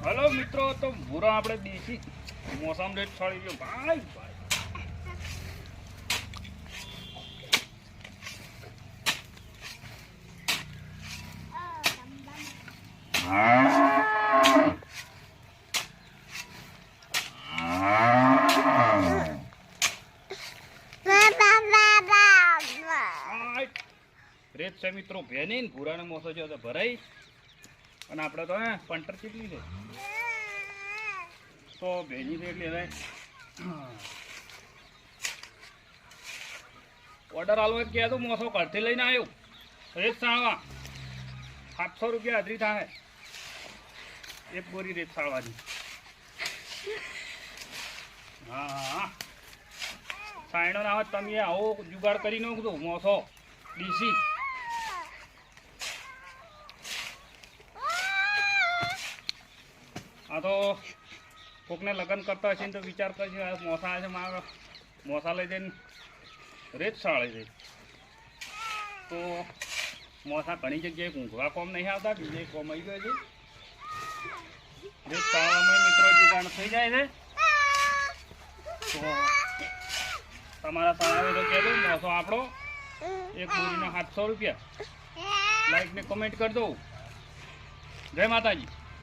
Hello મિત્રો, તો ભૂરો આપણે દેશી મોસમ રેટ છોડી ગયો ભાઈ ભાઈ. રેત છે મિત્રો ભેની ને ભૂરાનો મોસો છે તો ભરાઈ. અને આપણે તો પંટર કેટલી છે તો ભેજી છે એટલે હવે ઓર્ડર આલવા કહે તો મોસો ઘરથી લઈને આવ્યો. રેત સાળવા 700 રૂપિયા હાજરી થાય એક બોરી રેત સાળવાની. હા હા સાયણો ના આવે તમે આવો જુગાડ કરી નાખજો મોસો ડીસી. આ તો કોકને લગ્ન કરતા હશે ને તો વિચાર કરશે મોસા આવે છે મારા મોસા લઈ જઈને રેત સાળે છે. તો મોસા ઘણી જગ્યાએ ઊંઘવા કોમ નહીં આવતા, બીજે કોમ આવી ગયો છે. રેત સાળવામાં મિત્રો દુકાન થઈ જાય છે. તો તમારા સાળાવે તો કહેજો મોસો આપણો એક બોરીના 700 રૂપિયા. લાઈક ને કોમેન્ટ કરી દો. જય માતાજી.